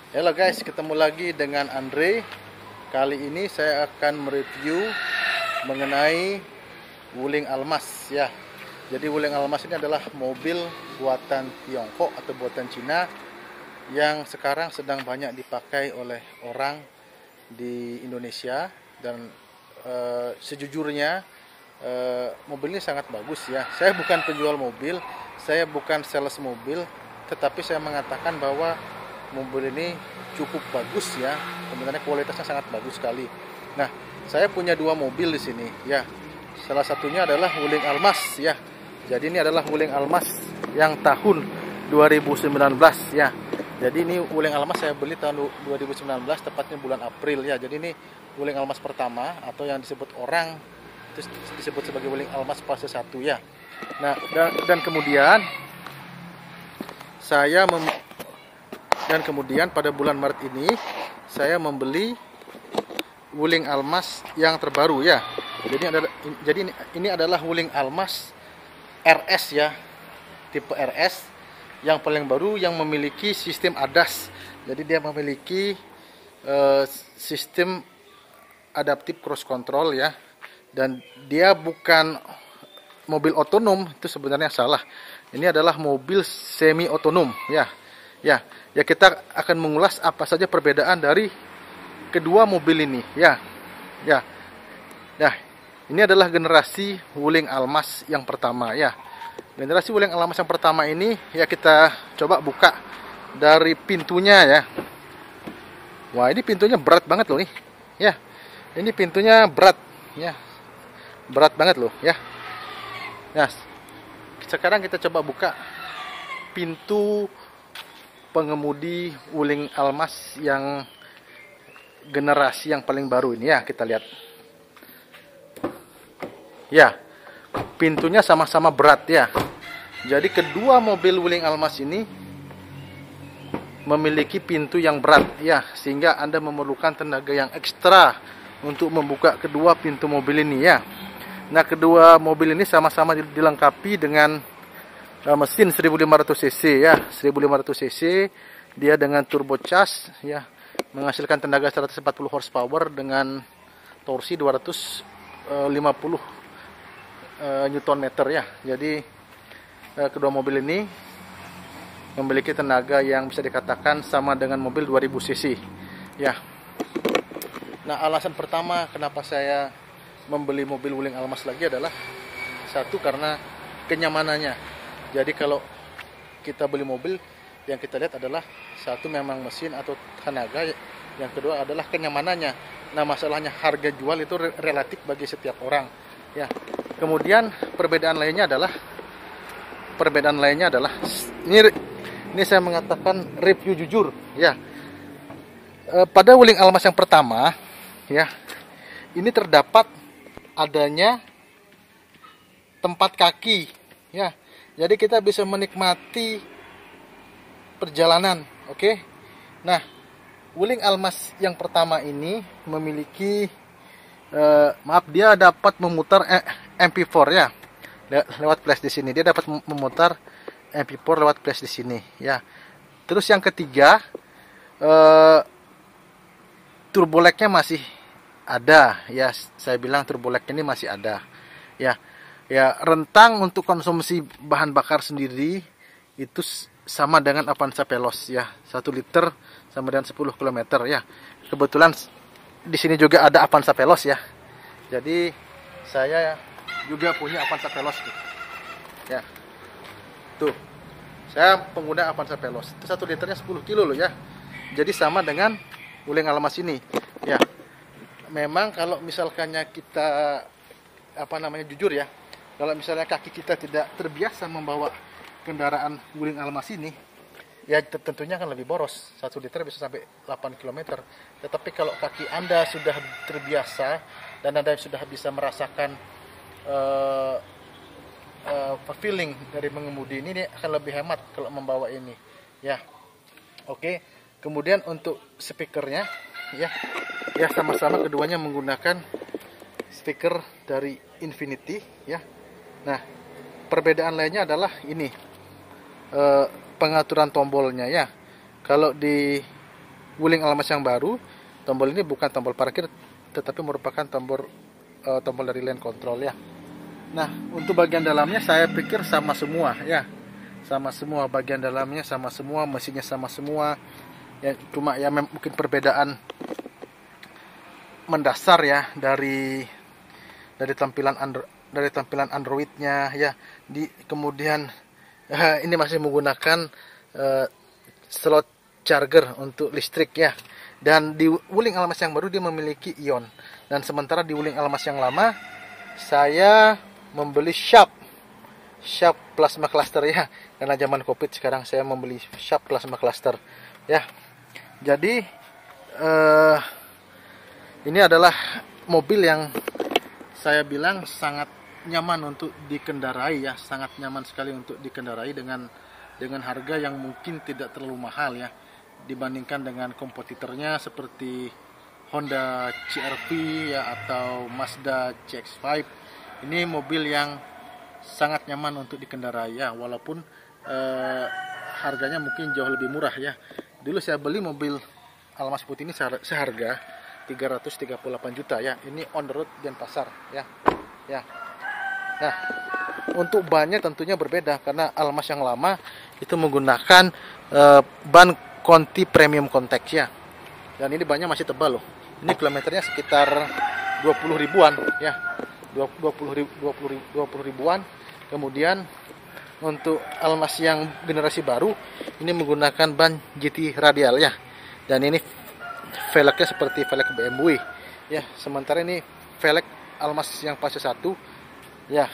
Halo guys, ketemu lagi dengan Andre. Kali ini saya akan mereview mengenai Wuling Almas ya. Jadi Wuling Almas ini adalah mobil buatan Tiongkok atau buatan Cina yang sekarang sedang banyak dipakai oleh orang di Indonesia dan sejujurnya mobil ini sangat bagus ya. Saya bukan penjual mobil, saya bukan sales mobil, tetapi saya mengatakan bahwa mobil ini cukup bagus ya, sebenarnya kualitasnya sangat bagus sekali. Nah, saya punya dua mobil di sini ya. Salah satunya adalah Wuling Almas ya. Jadi ini adalah Wuling Almas yang tahun 2019 ya. Jadi ini Wuling Almas saya beli tahun 2019, tepatnya bulan April ya. Jadi ini Wuling Almas pertama atau yang disebut orang itu disebut sebagai Wuling Almas fase 1 ya. Nah, dan kemudian pada bulan Maret ini saya membeli Wuling Almas yang terbaru ya. Jadi ini adalah Wuling Almas RS ya, tipe RS yang paling baru yang memiliki sistem ADAS. Jadi dia memiliki sistem adaptive cruise control ya. Dan dia bukan mobil otonom, itu sebenarnya salah. Ini adalah mobil semi otonom ya. Ya, kita akan mengulas apa saja perbedaan dari kedua mobil ini, ya. Nah, ini adalah generasi Wuling Almas yang pertama, ya. Generasi Wuling Almas yang pertama ini, ya kita coba buka dari pintunya, ya. Wah, ini pintunya berat banget loh nih, ya. Ini pintunya berat, ya. Berat banget loh, ya. Nah, sekarang kita coba buka pintu pengemudi Wuling Almas yang generasi yang paling baru ini ya, kita lihat. Ya, pintunya sama-sama berat ya. Jadi kedua mobil Wuling Almas ini memiliki pintu yang berat ya, sehingga Anda memerlukan tenaga yang ekstra untuk membuka kedua pintu mobil ini ya. Nah, kedua mobil ini sama-sama dilengkapi dengan mesin 1500 cc ya, 1500 cc. Dia dengan turbocharged ya, menghasilkan tenaga 140 horsepower dengan torsi 250 Newton meter ya. Jadi kedua mobil ini memiliki tenaga yang bisa dikatakan sama dengan mobil 2000 cc ya. Nah, alasan pertama kenapa saya membeli mobil Wuling Almas lagi adalah satu, karena kenyamanannya. Jadi kalau kita beli mobil, yang kita lihat adalah satu memang mesin atau tenaga, yang kedua adalah kenyamanannya. Nah, masalahnya harga jual itu relatif bagi setiap orang ya. Kemudian perbedaan lainnya adalah ini saya mengatakan review jujur ya. Pada Wuling Almas yang pertama ya, ini terdapat adanya tempat kaki ya. Jadi kita bisa menikmati perjalanan, oke? Nah, Wuling Almas yang pertama ini memiliki, dia dapat memutar MP4 ya, lewat flash di sini. Dia dapat memutar MP4 lewat flash di sini, ya. Terus yang ketiga, turbo lag-nya masih ada, ya. Saya bilang turbo lag ini masih ada, ya. Ya, rentang untuk konsumsi bahan bakar sendiri itu sama dengan Avanza Veloz ya. 1 liter sama dengan 10 km ya. Kebetulan di sini juga ada Avanza Veloz ya. Jadi saya juga punya Avanza Veloz tuh. Ya. Tuh. Saya pengguna Avanza Veloz. Itu 1 liternya 10 kilo loh ya. Jadi sama dengan Wuling Almas ini. Ya. Memang kalau misalkannya kita jujur ya, kalau misalnya kaki kita tidak terbiasa membawa kendaraan Wuling Almas ini, ya tentunya akan lebih boros. 1 liter bisa sampai 8 km. Tetapi kalau kaki Anda sudah terbiasa dan Anda sudah bisa merasakan feeling dari mengemudi ini akan lebih hemat kalau membawa ini. Ya, oke. Kemudian untuk speakernya, ya sama-sama keduanya menggunakan speaker dari Infinity, ya. Nah, perbedaan lainnya adalah ini, pengaturan tombolnya ya. Kalau di wuling almas yang baru, tombol ini bukan tombol parkir, tetapi merupakan tombol dari lane control ya. Nah, untuk bagian dalamnya saya pikir sama semua ya, sama semua bagian dalamnya sama semua, mesinnya sama semua. Ya, cuma ya mungkin perbedaan mendasar ya dari tampilan Androidnya ya. Kemudian ini masih menggunakan slot charger untuk listrik ya. Dan di wuling almas yang baru dia memiliki ion. Dan sementara di wuling almas yang lama saya membeli Sharp plasma cluster ya. Karena zaman Covid sekarang saya membeli Sharp plasma cluster ya. Jadi ini adalah mobil yang saya bilang sangat nyaman untuk dikendarai ya, sangat nyaman sekali untuk dikendarai dengan harga yang mungkin tidak terlalu mahal ya, dibandingkan dengan kompetitornya seperti Honda CR-V ya atau Mazda CX-5. Ini mobil yang sangat nyaman untuk dikendarai ya, walaupun harganya mungkin jauh lebih murah ya. Dulu saya beli mobil Almas putih ini seharga 338 juta ya. Ini on the road Denpasar ya. Ya. Nah, untuk bannya tentunya berbeda karena Almas yang lama itu menggunakan ban Conti Premium Contact ya. Dan ini bannya masih tebal loh. Ini kilometernya sekitar 20 ribuan ya. 20 ribuan. Kemudian untuk Almas yang generasi baru ini menggunakan ban GT radial ya, dan ini velgnya seperti velg BMW ya. Sementara ini velg Almas yang fase 1 ya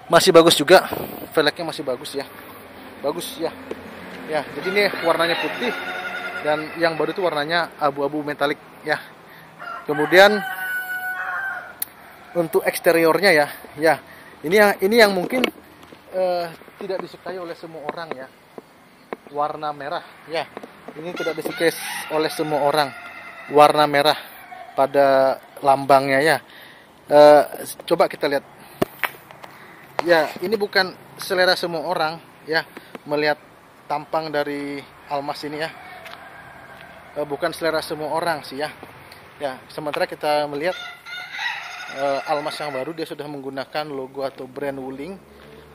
masih bagus juga, velgnya masih bagus ya, bagus ya. Ya, jadi ini warnanya putih dan yang baru itu warnanya abu-abu metalik ya. Kemudian untuk eksteriornya ya, ini yang mungkin tidak disukai oleh semua orang ya, warna merah ya. Ini tidak disukai oleh semua orang, warna merah pada lambangnya ya. Coba kita lihat ya, ini bukan selera semua orang ya melihat tampang dari Almas ini ya. Bukan selera semua orang sih ya. Ya, sementara kita melihat Almas yang baru dia sudah menggunakan logo atau brand Wuling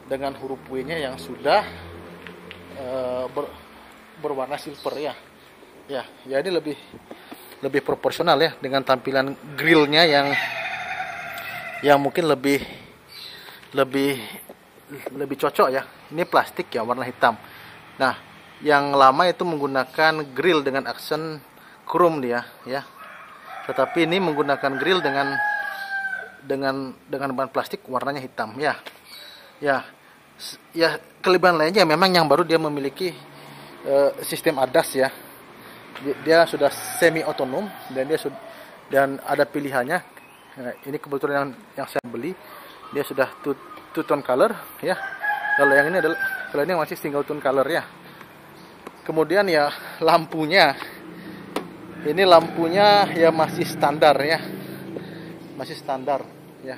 dengan huruf W-nya yang sudah berwarna silver ya. Ya, ini lebih proporsional ya dengan tampilan grillnya yang mungkin lebih cocok ya. Ini plastik ya, warna hitam. Nah, yang lama itu menggunakan grill dengan aksen chrome dia ya. Tetapi ini menggunakan grill dengan ban plastik warnanya hitam ya. Ya, kelebihan lainnya memang yang baru dia memiliki sistem ADAS ya. Dia sudah semi otonom dan ada pilihannya. Nah, ini kebetulan yang saya beli dia sudah two tone color ya. Kalau yang ini masih single tone color ya. Kemudian ya lampunya. Ini lampunya ya masih standar ya. Masih standar ya.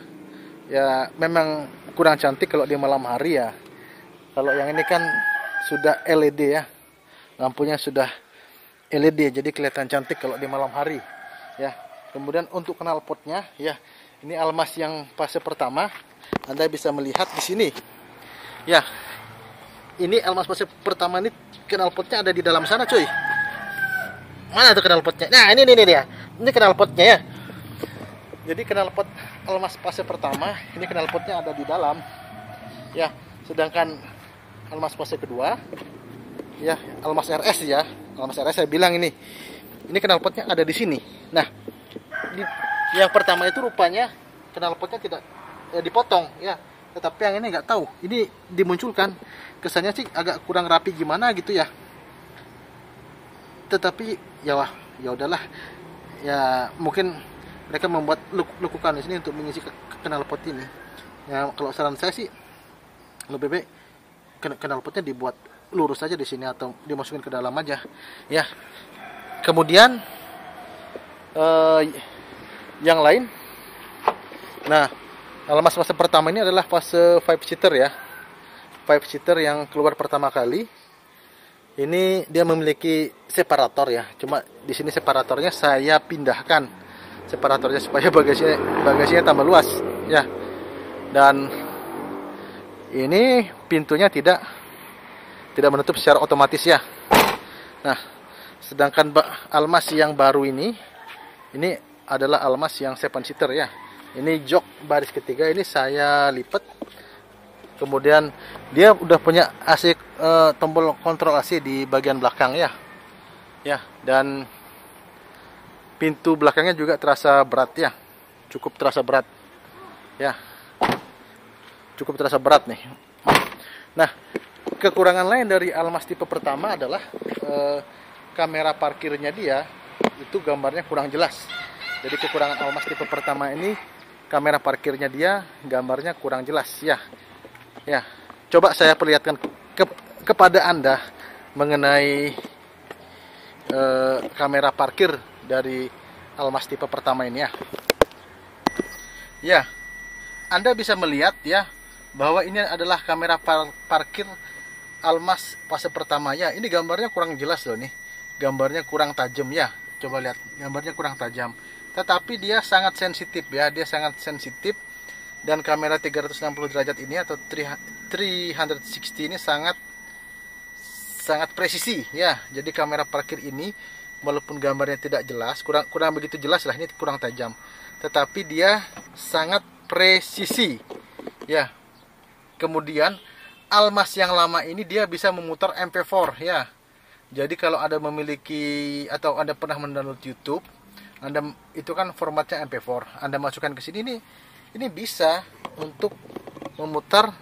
Ya memang kurang cantik kalau di malam hari ya. Kalau yang ini kan sudah LED ya. Lampunya sudah LED jadi kelihatan cantik kalau di malam hari ya. Kemudian untuk knalpotnya ya. Ini Almas yang fase pertama. Anda bisa melihat di sini. Ya. Ini Almas fase pertama ini knalpotnya ada di dalam sana, cuy. Mana tuh knalpotnya? Nah, ini dia. Ini knalpotnya ya. Jadi knalpot Almas fase pertama, ini knalpotnya ada di dalam. Ya, sedangkan Almas fase kedua, ya, Almas RS ya. Almas RS saya bilang ini knalpotnya ada di sini. Nah, yang pertama itu rupanya knalpotnya tidak dipotong ya. Tetapi yang ini nggak tahu. Ini dimunculkan. Kesannya sih agak kurang rapi gimana gitu ya. Tetapi ya udahlah. Ya mungkin mereka membuat lekukan di sini untuk mengisi knalpot ini. Ya kalau saran saya sih lebih baik knalpotnya dibuat lurus aja di sini atau dimasukin ke dalam aja. Ya. Kemudian yang lain. Nah, Almas fase pertama ini adalah fase 5-seater ya. 5-seater yang keluar pertama kali. Ini dia memiliki separator ya. Cuma di sini separatornya saya pindahkan separatornya supaya bagasinya tambah luas ya. Dan ini pintunya tidak menutup secara otomatis ya. Nah, sedangkan Almas yang baru ini adalah Almas yang 7 seater ya. Ini jok baris ketiga, ini saya lipat. Kemudian dia udah punya AC, tombol kontrol AC di bagian belakang ya. Ya, dan pintu belakangnya juga terasa berat ya. Cukup terasa berat. Ya. Cukup terasa berat nih. Nah, kekurangan lain dari Almas tipe pertama adalah kamera parkirnya dia itu gambarnya kurang jelas. Jadi kekurangan Almas tipe pertama ini, kamera parkirnya dia gambarnya kurang jelas ya. Ya, coba saya perlihatkan kepada Anda mengenai kamera parkir dari Almas tipe pertama ini ya. Ya, Anda bisa melihat ya bahwa ini adalah kamera parkir Almas fase pertama ya. Ini gambarnya kurang jelas loh nih. Gambarnya kurang tajam ya. Coba lihat, gambarnya kurang tajam. Tetapi dia sangat sensitif ya, dia sangat sensitif. Dan kamera 360 derajat ini atau 360 ini sangat presisi ya. Jadi kamera parkir ini walaupun gambarnya tidak jelas, kurang begitu jelas lah, ini kurang tajam. Tetapi dia sangat presisi ya. Kemudian Almas yang lama ini dia bisa memutar MP4 ya. Jadi kalau Anda memiliki atau Anda pernah mendownload YouTube, Anda itu kan formatnya MP4. Anda masukkan ke sini, ini bisa untuk memutar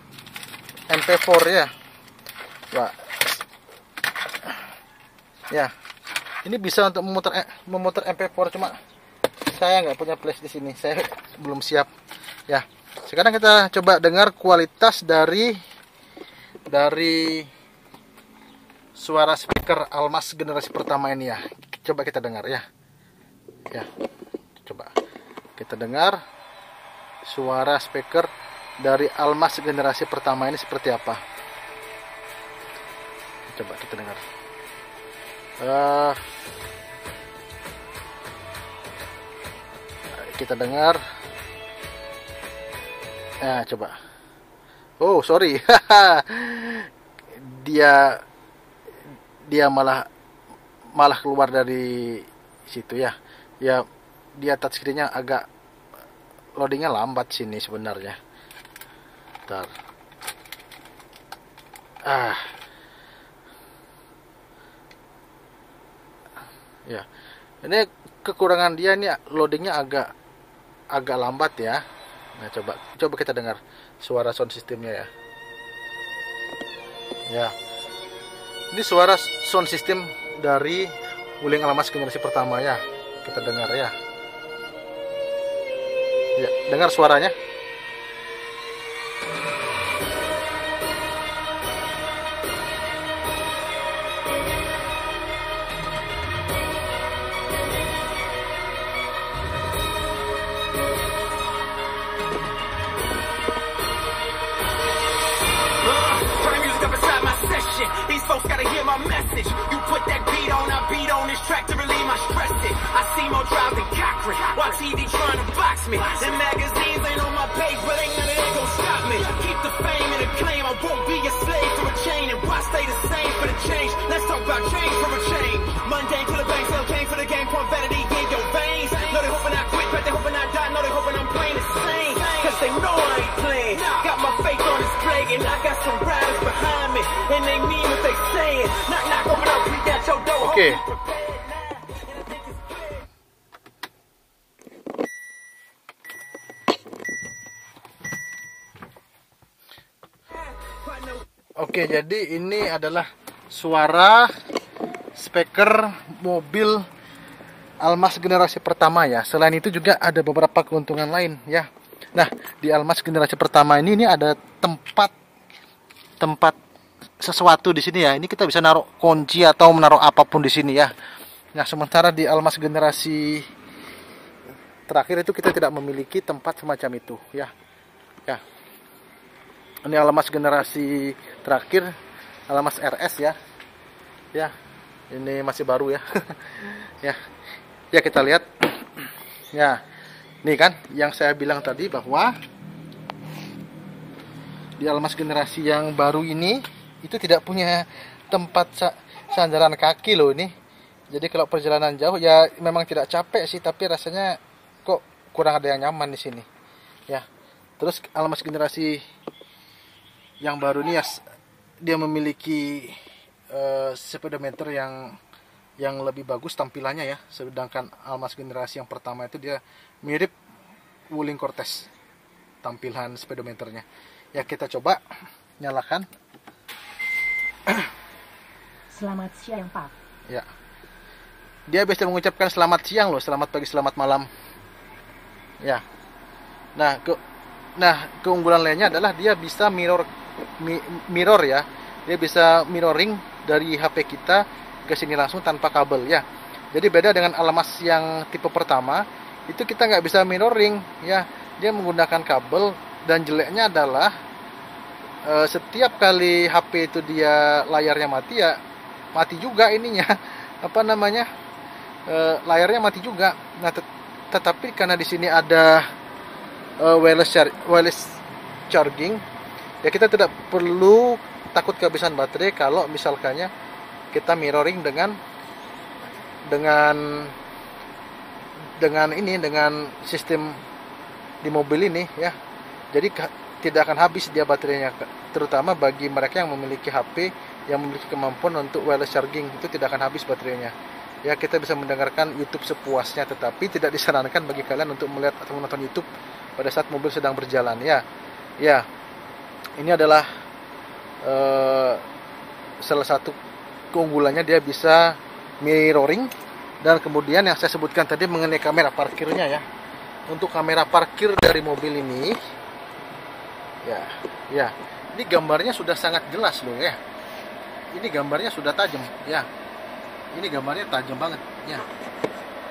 MP4 ya. Wah. Ya. Ini bisa untuk memutar MP4, cuma saya nggak punya flash di sini. Saya belum siap. Ya. Sekarang kita coba dengar kualitas dari suara speaker Almas generasi pertama ini ya. Coba kita dengar ya. Ya. Coba kita dengar suara speaker dari Almas generasi pertama ini seperti apa. Coba kita dengar. Kita dengar. Nah, coba. Oh, sorry. dia malah keluar dari situ ya. Ya, dia touchscreen-nya agak loadingnya lambat sini sebenarnya. Bentar. Ya. Ini kekurangan dia, ini loadingnya agak lambat ya. Nah, coba kita dengar suara sound systemnya ya. Ya. Ini suara sound system dari Wuling Almas generasi pertama ya. Kita dengar ya. Ya, dengar suaranya. These folks gotta hear my message. You put that beat on, I beat on this track to relieve my stress. I see more drive than Cochran. While TV trying to box me. Them magazines ain't on my page, but ain't none of that gon' stop me. Keep the fame and the claim. I won't be a slave to a chain. And why stay the same for the change? Let's talk about change for a change. Mundane to the bank, sell cane for the game. Point vanity in your veins. Know they hoping I quit, but they hoping I die. Know they hoping I'm playing the same. Cause they know I ain't playing. Got my faith on display, and I got some riders behind me. And they mean what they saying. Knock, knock, open up, we got your door. Oke. Oke, jadi ini adalah suara speaker mobil Almas generasi pertama ya. Selain itu juga ada beberapa keuntungan lain ya. Nah, di Almas generasi pertama ini ada tempat sesuatu di sini ya. Ini kita bisa naruh kunci atau menaruh apapun di sini ya. Nah, sementara di Almas generasi terakhir itu kita tidak memiliki tempat semacam itu ya. Ya. Ini Almas generasi terakhir, Almas RS ya. ya. Ini masih baru ya. Ya kita lihat. Ya, nih kan yang saya bilang tadi bahwa di Almas generasi yang baru ini itu tidak punya tempat sandaran kaki loh ini. Jadi kalau perjalanan jauh ya memang tidak capek sih, tapi rasanya kok kurang ada yang nyaman di sini. Ya. Terus Almas generasi yang baru ini ya, dia memiliki speedometer yang lebih bagus tampilannya ya, sedangkan Almas generasi yang pertama itu dia mirip Wuling Cortez tampilan speedometernya. Ya kita coba nyalakan. Selamat siang Pak. Ya, dia biasa mengucapkan selamat siang loh, selamat pagi, selamat malam. Ya, nah keunggulan lainnya adalah dia bisa mirror ya, dia bisa mirroring dari HP kita ke sini langsung tanpa kabel ya. Jadi beda dengan Almas yang tipe pertama, itu kita nggak bisa mirroring ya, dia menggunakan kabel. Dan jeleknya adalah setiap kali HP itu dia layarnya mati ya mati juga ininya layarnya mati juga. Nah tetapi karena di sini ada wireless charging ya, kita tidak perlu takut kehabisan baterai kalau misalkannya kita mirroring dengan sistem di mobil ini ya. Jadi tidak akan habis dia baterainya, terutama bagi mereka yang memiliki HP yang memiliki kemampuan untuk wireless charging, itu tidak akan habis baterainya. Ya, kita bisa mendengarkan YouTube sepuasnya, tetapi tidak disarankan bagi kalian untuk melihat atau menonton YouTube pada saat mobil sedang berjalan ya. Ya. Ini adalah salah satu keunggulannya, dia bisa mirroring. Dan kemudian yang saya sebutkan tadi mengenai kamera parkirnya ya. Untuk kamera parkir dari mobil ini ya, ini gambarnya sudah sangat jelas loh ya. Ini gambarnya sudah tajam ya. Ini gambarnya tajam banget ya.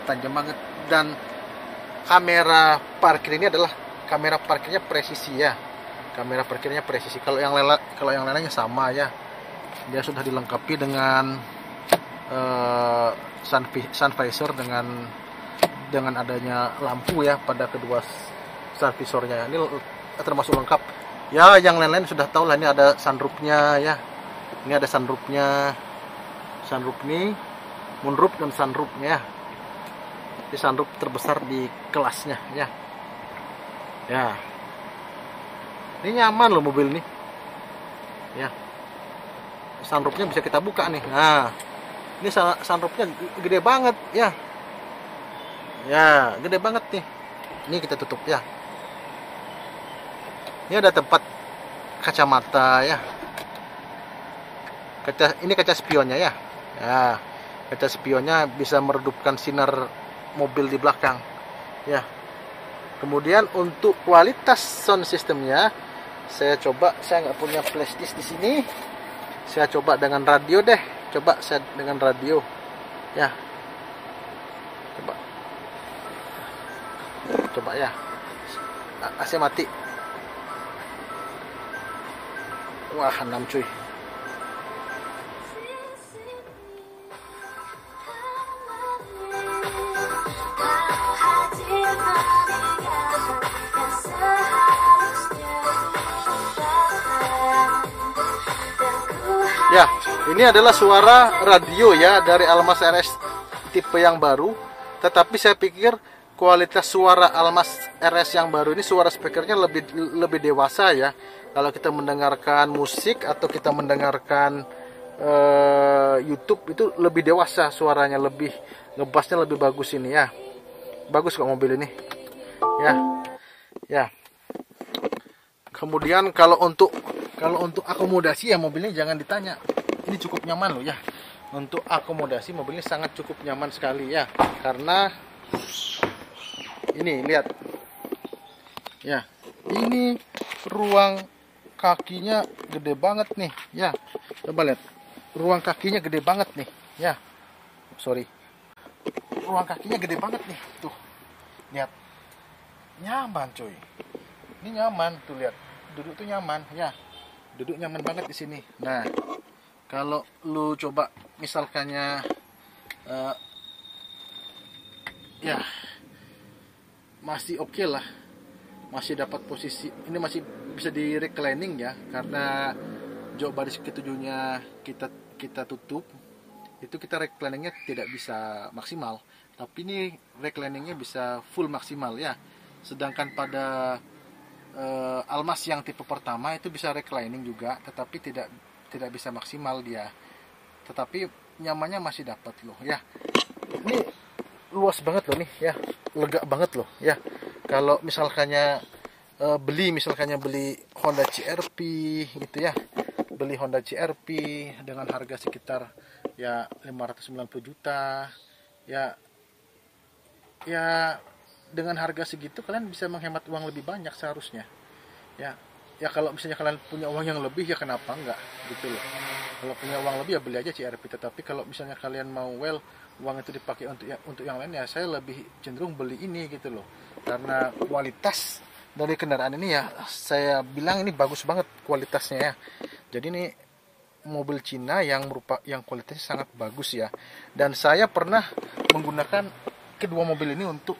Tajam banget. Dan kamera parkir ini adalah kamera parkirnya presisi ya. Kamera parkirnya presisi. Kalau yang lainnya sama ya. Dia sudah dilengkapi dengan sun visor dengan adanya lampu ya pada kedua sun visornya. Ini termasuk lengkap. Ya, yang lain-lain sudah tahu lah, ini ada sunroofnya ya. Ini ada sunroofnya. Sunroof ini moonroof dan sunroofnya. Ini sunroof terbesar di kelasnya ya. Ya. Ini nyaman loh mobil ini. Ya. Sunroofnya bisa kita buka nih. Nah, ini sunroofnya gede banget ya. Ya, gede banget nih. Ini kita tutup ya. Ini ada tempat kacamata ya. Ini kaca spionnya ya. Ya, kaca spionnya bisa meredupkan sinar mobil di belakang. Ya. Kemudian untuk kualitas sound systemnya, saya nggak punya flash disk di sini. Saya coba dengan radio deh. Coba saya dengan radio. Ya. Coba ya. AC mati. Wah, 6 cuy. Ya, ini adalah suara radio ya dari Almas RS tipe yang baru. Tetapi saya pikir kualitas suara Almas RS yang baru ini, suara speakernya lebih dewasa ya. Kalau kita mendengarkan musik atau kita mendengarkan YouTube itu lebih dewasa suaranya, lebih ngebassnya lebih bagus ini ya. Bagus kok mobil ini. Ya. Kemudian kalau untuk akomodasi ya, mobil ini jangan ditanya. Ini cukup nyaman loh ya. Untuk akomodasi mobil ini sangat cukup nyaman sekali ya. Karena ini lihat. Ya. Ini ruang kakinya gede banget nih ya. Coba lihat. Ruang kakinya gede banget nih ya. Sorry. Ruang kakinya gede banget nih. Tuh. Lihat. Nyaman cuy. Ini nyaman tuh, lihat. Duduk tuh nyaman ya. Duduk nyaman banget di sini. Nah, kalau lu coba misalkannya ya masih oke lah, masih dapat posisi ini, masih bisa di reclining ya, karena jok baris ketujuhnya kita tutup, itu kita recliningnya tidak bisa maksimal, tapi ini recliningnya bisa full maksimal ya. Sedangkan pada Almas yang tipe pertama itu bisa reclining juga, tetapi tidak bisa maksimal dia, tetapi nyamannya masih dapat loh ya. Ini luas banget loh nih ya, lega banget loh ya. Kalau misalkannya beli Honda CR-V gitu ya, beli Honda CR-V dengan harga sekitar ya 590 juta ya, dengan harga segitu kalian bisa menghemat uang lebih banyak seharusnya ya. Kalau misalnya kalian punya uang yang lebih ya kenapa enggak gitu loh. Kalau punya uang lebih ya beli aja CR-V. Tetapi kalau misalnya kalian mau uang itu dipakai untuk yang lain ya, saya lebih cenderung beli ini gitu loh, karena kualitas dari kendaraan ini ya saya bilang ini bagus banget kualitasnya ya. Jadi ini mobil Cina yang kualitasnya sangat bagus ya, dan saya pernah menggunakan kedua mobil ini untuk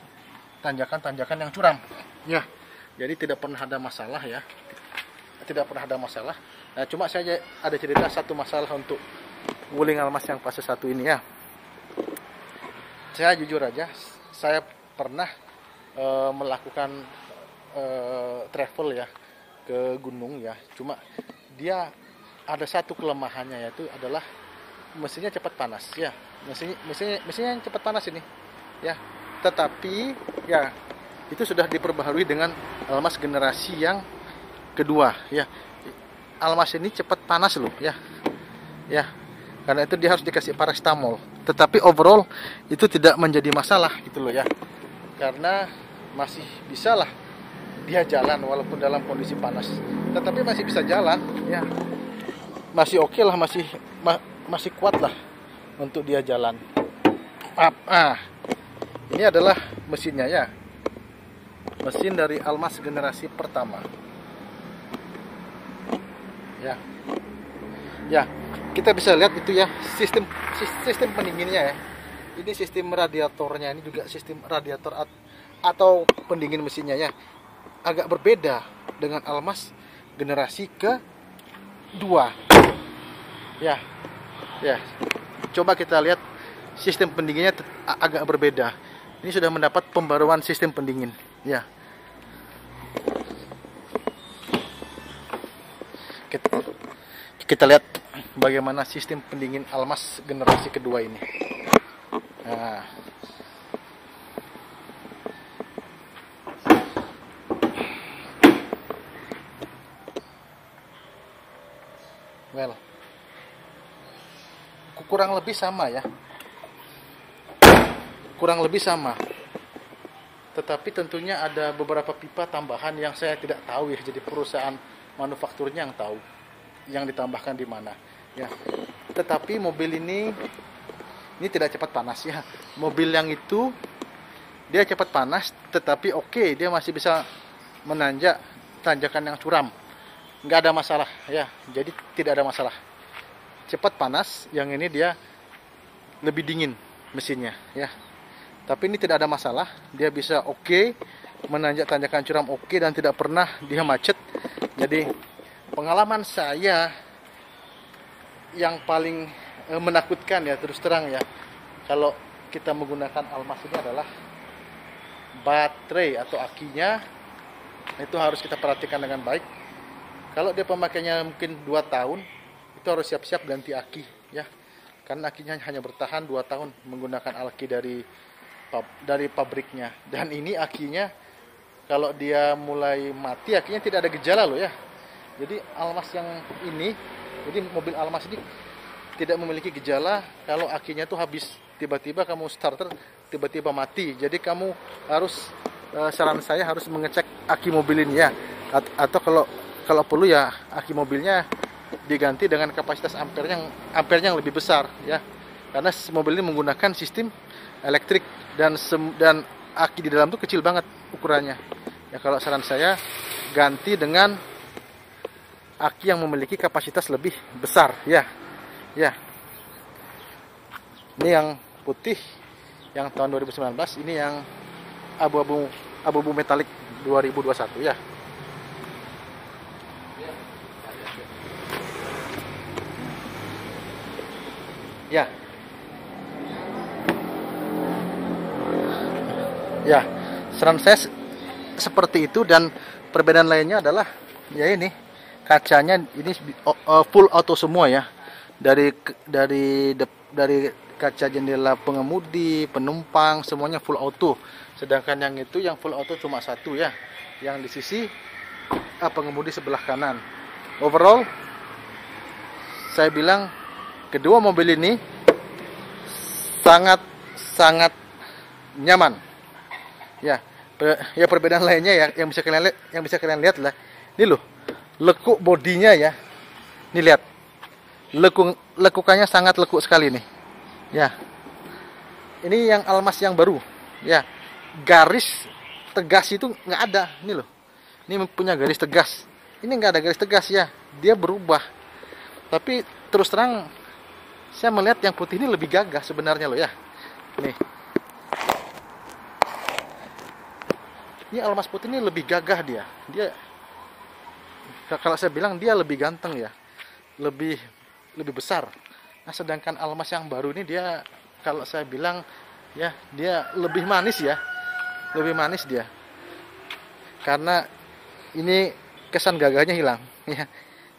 tanjakan-tanjakan yang curam ya, jadi tidak pernah ada masalah ya, Nah, cuma saya ada cerita satu masalah untuk Wuling Almas yang fase 1 ini ya. Saya jujur aja, saya pernah melakukan travel ya ke gunung ya, cuma dia ada satu kelemahannya, yaitu adalah mesinnya cepat panas ya, mesinnya yang cepat panas ini ya. Tetapi ya itu sudah diperbaharui dengan Almas generasi yang kedua ya. Almas ini cepat panas loh ya, karena itu dia harus dikasih paracetamol. Tetapi overall itu tidak menjadi masalah gitu loh ya, karena masih bisa lah dia jalan walaupun dalam kondisi panas, tetapi masih bisa jalan ya, masih oke lah, masih kuat lah untuk dia jalan. Ini adalah mesinnya ya, mesin dari Almas generasi pertama ya. Kita bisa lihat itu ya, sistem pendinginnya ya. Ini sistem radiatornya, ini juga sistem radiator atau pendingin mesinnya ya, agak berbeda dengan Almas generasi kedua ya. Coba kita lihat sistem pendinginnya agak berbeda. Ini sudah mendapat pembaruan sistem pendingin ya. Kita lihat bagaimana sistem pendingin Almas generasi kedua ini. Nah, kurang lebih sama ya, tetapi tentunya ada beberapa pipa tambahan yang saya tidak tahu ya, jadi perusahaan manufakturnya yang tahu yang ditambahkan di mana ya. Tetapi mobil ini tidak cepat panas ya. Mobil yang itu dia cepat panas, tetapi oke, dia masih bisa menanjak tanjakan yang curam, nggak ada masalah ya. Jadi tidak ada masalah, cepat panas. Yang ini dia lebih dingin mesinnya ya, tapi ini tidak ada masalah, dia bisa oke menanjak tanjakan curam oke, dan tidak pernah dia macet. Jadi pengalaman saya yang paling menakutkan ya, terus terang ya, kalau kita menggunakan Almas ini adalah baterai atau akinya. Itu harus kita perhatikan dengan baik. Kalau dia pemakainya mungkin 2 tahun, itu harus siap-siap ganti aki ya, karena akinya hanya bertahan 2 tahun menggunakan aki dari pabriknya. Dan ini akinya kalau dia mulai mati, akinya tidak ada gejala loh ya. Jadi Almas yang ini, jadi mobil Almas ini tidak memiliki gejala kalau akinya tuh habis. Tiba-tiba kamu starter, tiba-tiba mati. Jadi kamu harus, saran saya harus mengecek aki mobil ini ya. Atau kalau perlu ya aki mobilnya diganti dengan kapasitas ampernya yang lebih besar ya. Karena mobil ini menggunakan sistem elektrik dan aki di dalam tuh kecil banget ukurannya. Ya, kalau saran saya ganti dengan aki yang memiliki kapasitas lebih besar ya. Ini yang putih yang tahun 2019, ini yang abu-abu metalik 2021 ya. Ya. Ya, saran saya seperti itu, dan perbedaan lainnya adalah ya ini kacanya ini full auto semua ya. Dari kaca jendela pengemudi, penumpang semuanya full auto. Sedangkan yang itu yang full auto cuma satu ya, yang di sisi pengemudi sebelah kanan. Overall saya bilang kedua mobil ini sangat nyaman. Ya, perbedaan lainnya ya yang bisa kalian lihat lah. Ini loh, lekuk bodinya ya. Ini lihat. Lekukannya sangat lekuk sekali nih. Ya. Ini yang Almas yang baru. Ya. Garis tegas itu nggak ada. Ini loh. Ini punya garis tegas. Ini nggak ada garis tegas ya. Dia berubah. Tapi terus terang saya melihat yang putih ini lebih gagah sebenarnya loh ya. Nih. Ini Almas putih ini lebih gagah dia. Kalau saya bilang dia lebih ganteng ya. Lebih besar. Nah, sedangkan Almas yang baru ini dia kalau saya bilang ya dia lebih manis ya. Lebih manis dia. Karena ini kesan gagahnya hilang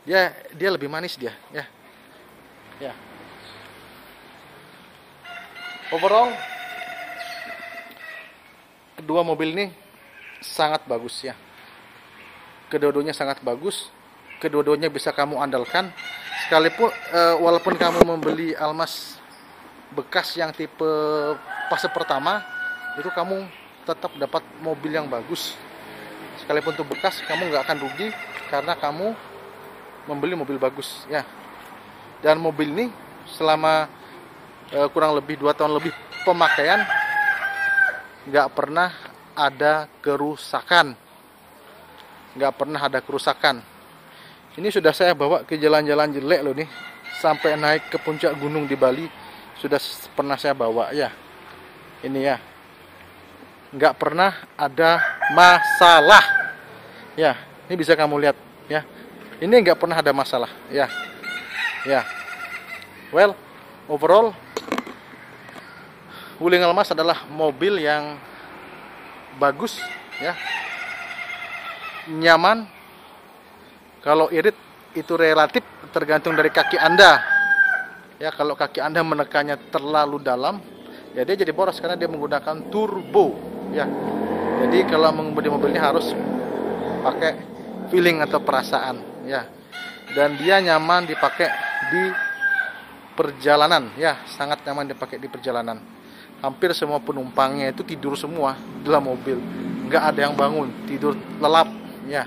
ya. Dia lebih manis dia ya. Ya. Overall kedua mobil ini sangat bagus ya. Kedua-duanya sangat bagus. Kedua-duanya bisa kamu andalkan. Sekalipun walaupun kamu membeli Almas bekas yang tipe fase pertama, itu kamu tetap dapat mobil yang bagus. Sekalipun itu bekas, kamu nggak akan rugi karena kamu membeli mobil bagus ya. Dan mobil ini selama kurang lebih 2 tahun lebih pemakaian nggak pernah ada kerusakan. Ini sudah saya bawa ke jalan-jalan jelek loh nih, sampai naik ke puncak gunung di Bali sudah pernah saya bawa ya. Ini ya, nggak pernah ada masalah ya. Ini bisa kamu lihat ya, ini nggak pernah ada masalah ya. Well, overall Wuling Almas adalah mobil yang bagus ya, nyaman. Kalau irit itu relatif tergantung dari kaki Anda ya. Kalau kaki Anda menekannya terlalu dalam ya dia jadi boros karena dia menggunakan turbo ya. Jadi kalau mengemudi mobil ini harus pakai feeling atau perasaan ya. Dan dia nyaman dipakai di perjalanan ya, sangat nyaman dipakai di perjalanan. Hampir semua penumpangnya itu tidur semua dalam mobil, nggak ada yang bangun, tidur lelap ya.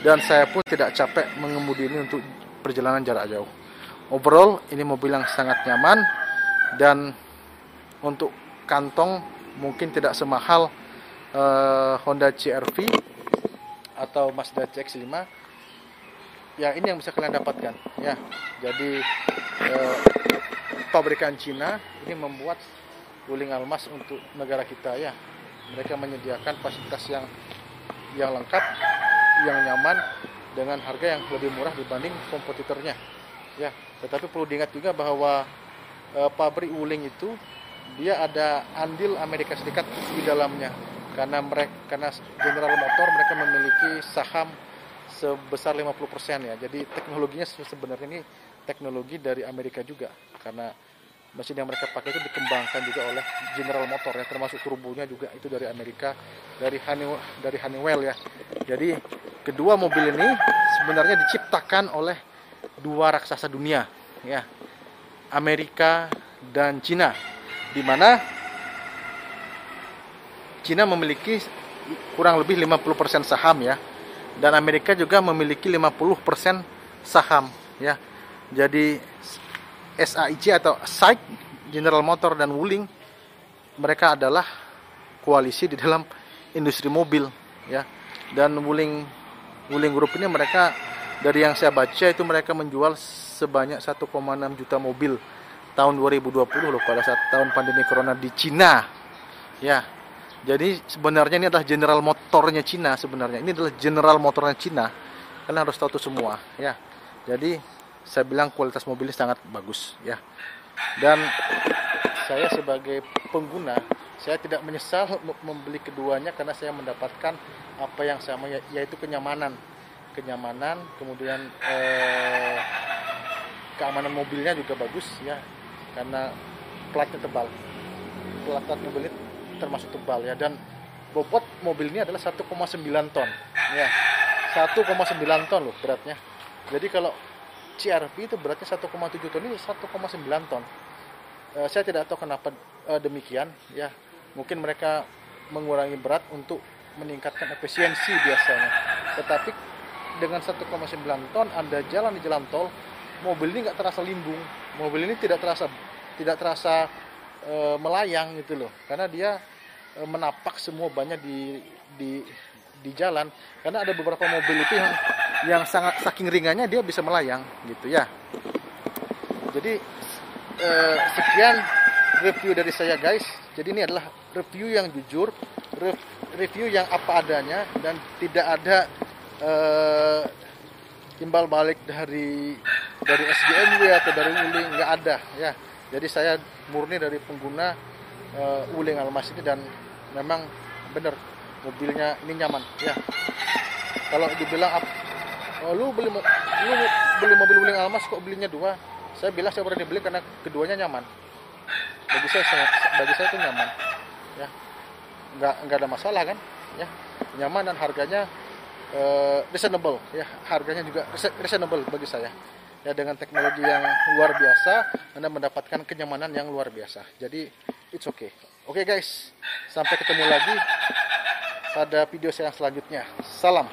Dan saya pun tidak capek mengemudi ini untuk perjalanan jarak jauh. Overall ini mobil yang sangat nyaman, dan untuk kantong mungkin tidak semahal Honda CR-V atau Mazda CX-5 ya. Ini yang bisa kalian dapatkan ya. Jadi pabrikan Cina ini membuat Wuling Almas untuk negara kita ya. Mereka menyediakan fasilitas yang lengkap, yang nyaman, dengan harga yang lebih murah dibanding kompetitornya ya. Tetapi perlu diingat juga bahwa pabrik Wuling itu dia ada andil Amerika Serikat di dalamnya, karena General Motor mereka memiliki saham sebesar 50% ya. Jadi teknologinya sebenarnya ini teknologi dari Amerika juga, karena mesin yang mereka pakai itu dikembangkan juga oleh General Motor ya, termasuk turbonya juga itu dari Amerika, dari Honeywell ya. Jadi kedua mobil ini sebenarnya diciptakan oleh dua raksasa dunia ya, Amerika dan Cina, di mana Cina memiliki kurang lebih 50% saham ya, dan Amerika juga memiliki 50% saham ya. Jadi SAIC atau SAIC, General Motor dan Wuling, mereka adalah koalisi di dalam industri mobil ya. Dan Wuling Group ini mereka, dari yang saya baca itu mereka menjual sebanyak 1,6 juta mobil tahun 2020 loh, pada saat tahun pandemi corona di Cina. Ya. Jadi sebenarnya ini adalah general motornya Cina sebenarnya. Ini adalah general motornya Cina. Kalian harus tahu itu semua, ya. Jadi saya bilang kualitas mobil ini sangat bagus, ya. Dan saya sebagai pengguna, saya tidak menyesal membeli keduanya karena saya mendapatkan apa yang sama, yaitu kenyamanan, kemudian keamanan mobilnya juga bagus, ya, karena platnya tebal, plat mobil ini termasuk tebal, ya, dan bobot mobil ini adalah 1,9 ton, ya, 1,9 ton loh beratnya. Jadi kalau CR-V itu beratnya 1,7 ton, ini 1,9 ton. Saya tidak tahu kenapa demikian, ya. Mungkin mereka mengurangi berat untuk meningkatkan efisiensi biasanya. Tetapi dengan 1,9 ton Anda jalan di jalan tol, mobil ini nggak terasa limbung, mobil ini tidak terasa melayang gitu loh, karena dia menapak semua banyak di jalan. Karena ada beberapa mobil itu yang sangat saking ringannya dia bisa melayang gitu, ya. Jadi sekian review dari saya, guys. Jadi ini adalah review yang jujur, review yang apa adanya, dan tidak ada timbal balik dari SGMW atau dari Wuling, nggak ada, ya. Jadi saya murni dari pengguna Wuling Almas ini, dan memang benar mobilnya ini nyaman, ya. Kalau dibilang lu beli mobil Wuling Almas kok belinya dua, saya bilang saya berani beli karena keduanya nyaman. Bagi saya itu nyaman, ya. Nggak ada masalah kan, ya. Nyaman dan harganya reasonable, ya. Harganya juga reasonable bagi saya, ya. Dengan teknologi yang luar biasa, Anda mendapatkan kenyamanan yang luar biasa. Jadi it's okay. Oke, guys, sampai ketemu lagi pada video saya yang selanjutnya. Salam.